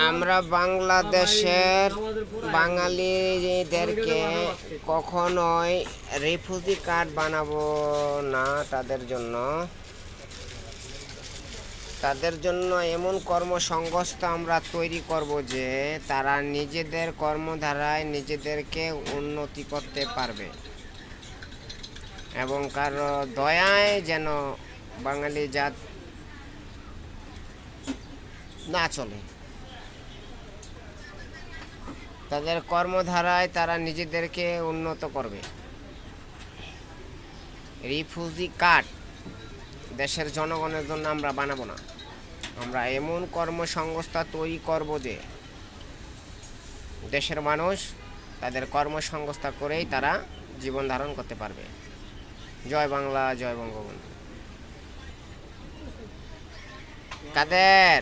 আমরা বাংলাদেশের বাঙালিদেরকে কখনোই রিফিউজি কার্ড বানাবো না। তাদের জন্য এমন কর্মসংস্থান আমরা তৈরি করব যে তারা নিজেদের কর্মধারায় নিজেদেরকে উন্নতি করতে পারবে এবং কারো দয়ায় যেন বাঙালি জাত না চলে। তাদের কর্মধারায় তারা নিজেদেরকে উন্নত করবে। রিফিউজি কার্ড দেশের জনগণের জন্য আমরা বানাবো না। আমরা এমন কর্মসংস্থান তৈরি করব যে দেশের মানুষ তাদের কর্মসংস্থান করেই তারা জীবন ধারণ করতে পারবে। জয় বাংলা, জয় বঙ্গবন্ধু। কাদের